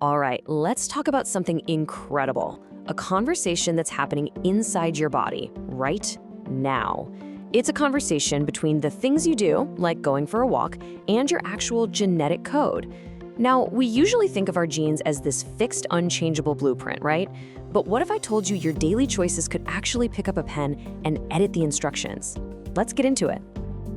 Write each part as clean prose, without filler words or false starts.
All right, let's talk about something incredible. A conversation that's happening inside your body right now. It's a conversation between the things you do, like going for a walk, and your actual genetic code. Now, we usually think of our genes as this fixed, unchangeable blueprint, right? But what if I told you your daily choices could actually pick up a pen and edit the instructions? Let's get into it.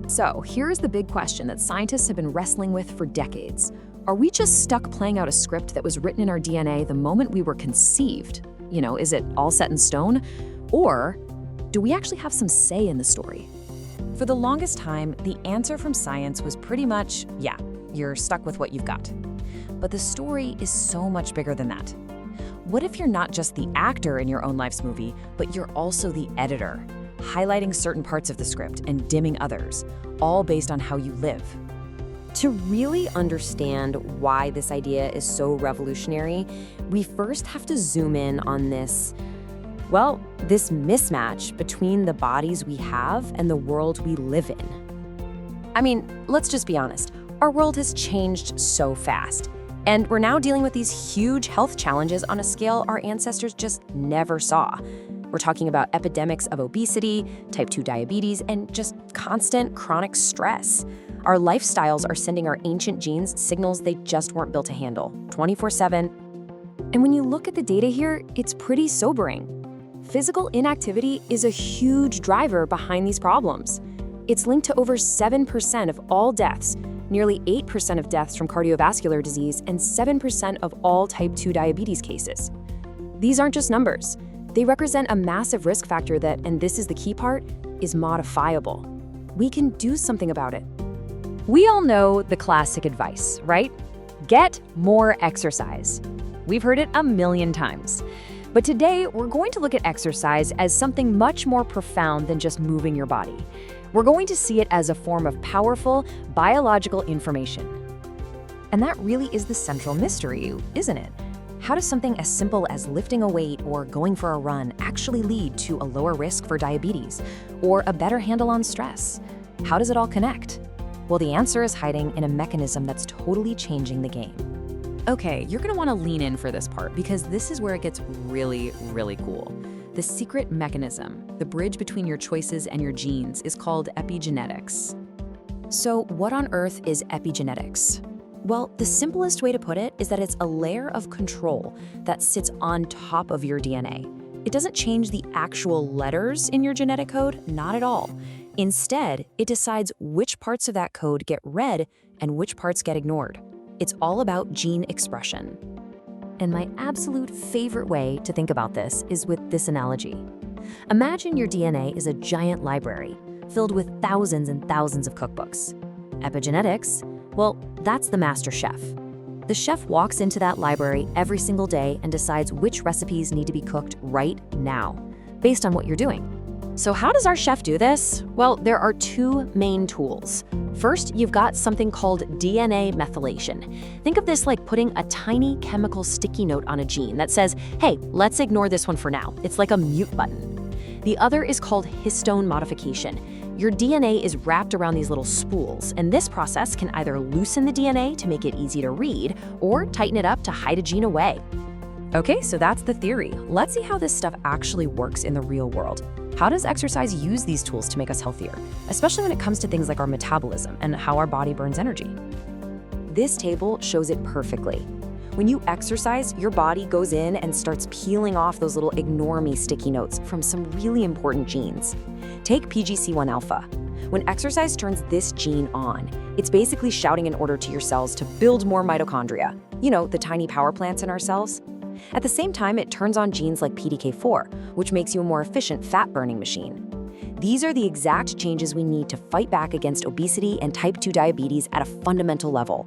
So, here's the big question that scientists have been wrestling with for decades. Are we just stuck playing out a script that was written in our DNA the moment we were conceived? Is it all set in stone? Or do we actually have some say in the story? For the longest time, the answer from science was pretty much, yeah, you're stuck with what you've got. But the story is so much bigger than that. What if you're not just the actor in your own life's movie, but you're also the editor, highlighting certain parts of the script and dimming others, all based on how you live? To really understand why this idea is so revolutionary, we first have to zoom in on this mismatch between the bodies we have and the world we live in. I mean, let's just be honest. Our world has changed so fast, and we're now dealing with these huge health challenges on a scale our ancestors just never saw. We're talking about epidemics of obesity, type 2 diabetes, and just constant chronic stress. Our lifestyles are sending our ancient genes signals they just weren't built to handle, 24/7. And when you look at the data here, it's pretty sobering. Physical inactivity is a huge driver behind these problems. It's linked to over 7% of all deaths, nearly 8% of deaths from cardiovascular disease, and 7% of all type 2 diabetes cases. These aren't just numbers. They represent a massive risk factor that, and this is the key part, is modifiable. We can do something about it. We all know the classic advice, right? Get more exercise. We've heard it a million times. But today, we're going to look at exercise as something much more profound than just moving your body. We're going to see it as a form of powerful biological information. And that really is the central mystery, isn't it? How does something as simple as lifting a weight or going for a run actually lead to a lower risk for diabetes or a better handle on stress? How does it all connect? Well, the answer is hiding in a mechanism that's totally changing the game. Okay, you're gonna wanna lean in for this part because this is where it gets really, really cool. The secret mechanism, the bridge between your choices and your genes, is called epigenetics. So what on earth is epigenetics? Well, the simplest way to put it is that it's a layer of control that sits on top of your DNA. It doesn't change the actual letters in your genetic code, not at all. Instead, it decides which parts of that code get read and which parts get ignored. It's all about gene expression. And my absolute favorite way to think about this is with this analogy. Imagine your DNA is a giant library filled with thousands and thousands of cookbooks. Epigenetics, well, that's the master chef. The chef walks into that library every single day and decides which recipes need to be cooked right now, based on what you're doing. So how does our chef do this? Well, there are two main tools. First, you've got something called DNA methylation. Think of this like putting a tiny chemical sticky note on a gene that says, hey, let's ignore this one for now. It's like a mute button. The other is called histone modification. Your DNA is wrapped around these little spools, and this process can either loosen the DNA to make it easy to read or tighten it up to hide a gene away. Okay, so that's the theory. Let's see how this stuff actually works in the real world. How does exercise use these tools to make us healthier, especially when it comes to things like our metabolism and how our body burns energy? This table shows it perfectly. When you exercise, your body goes in and starts peeling off those little ignore me sticky notes from some really important genes. Take PGC1 alpha. When exercise turns this gene on, it's basically shouting an order to your cells to build more mitochondria. The tiny power plants in our cells. At the same time, it turns on genes like PDK4, which makes you a more efficient fat-burning machine. These are the exact changes we need to fight back against obesity and type 2 diabetes at a fundamental level.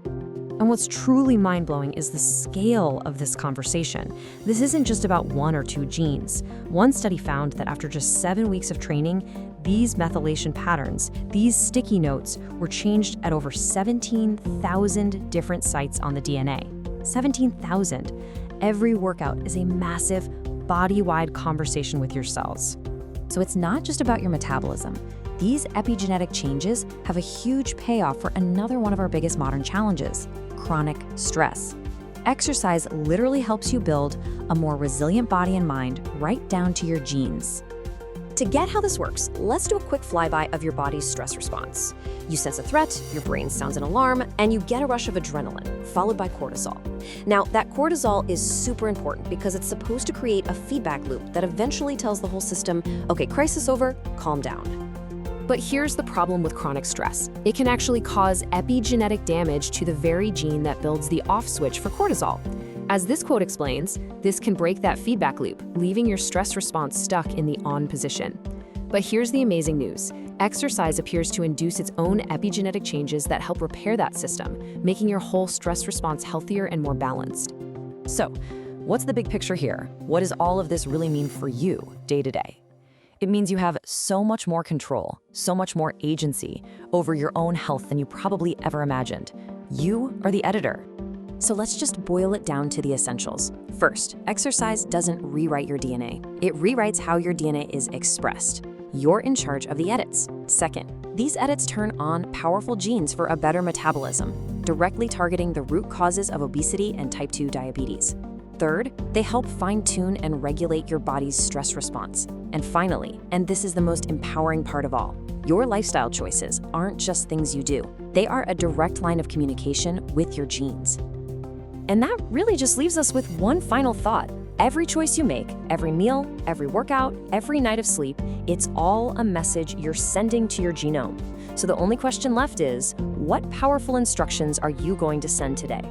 And what's truly mind-blowing is the scale of this conversation. This isn't just about one or two genes. One study found that after just 7 weeks of training, these methylation patterns, these sticky notes, were changed at over 17,000 different sites on the DNA. 17,000. Every workout is a massive, body-wide conversation with your cells. So it's not just about your metabolism. These epigenetic changes have a huge payoff for another one of our biggest modern challenges, chronic stress. Exercise literally helps you build a more resilient body and mind right down to your genes. To get how this works, let's do a quick flyby of your body's stress response. You sense a threat, your brain sounds an alarm, and you get a rush of adrenaline, followed by cortisol. Now, that cortisol is super important because it's supposed to create a feedback loop that eventually tells the whole system, okay, crisis over, calm down. But here's the problem with chronic stress. It can actually cause epigenetic damage to the very gene that builds the off switch for cortisol. As this quote explains, this can break that feedback loop, leaving your stress response stuck in the on position. But here's the amazing news. Exercise appears to induce its own epigenetic changes that help repair that system, making your whole stress response healthier and more balanced. So, what's the big picture here? What does all of this really mean for you day to day? It means you have so much more control, so much more agency over your own health than you probably ever imagined. You are the editor. So let's just boil it down to the essentials. First, exercise doesn't rewrite your DNA. It rewrites how your DNA is expressed. You're in charge of the edits. Second, these edits turn on powerful genes for a better metabolism, directly targeting the root causes of obesity and type 2 diabetes. Third, they help fine-tune and regulate your body's stress response. And finally, and this is the most empowering part of all, your lifestyle choices aren't just things you do. They are a direct line of communication with your genes. And that really just leaves us with one final thought. Every choice you make, every meal, every workout, every night of sleep, it's all a message you're sending to your genome. So the only question left is, what powerful instructions are you going to send today?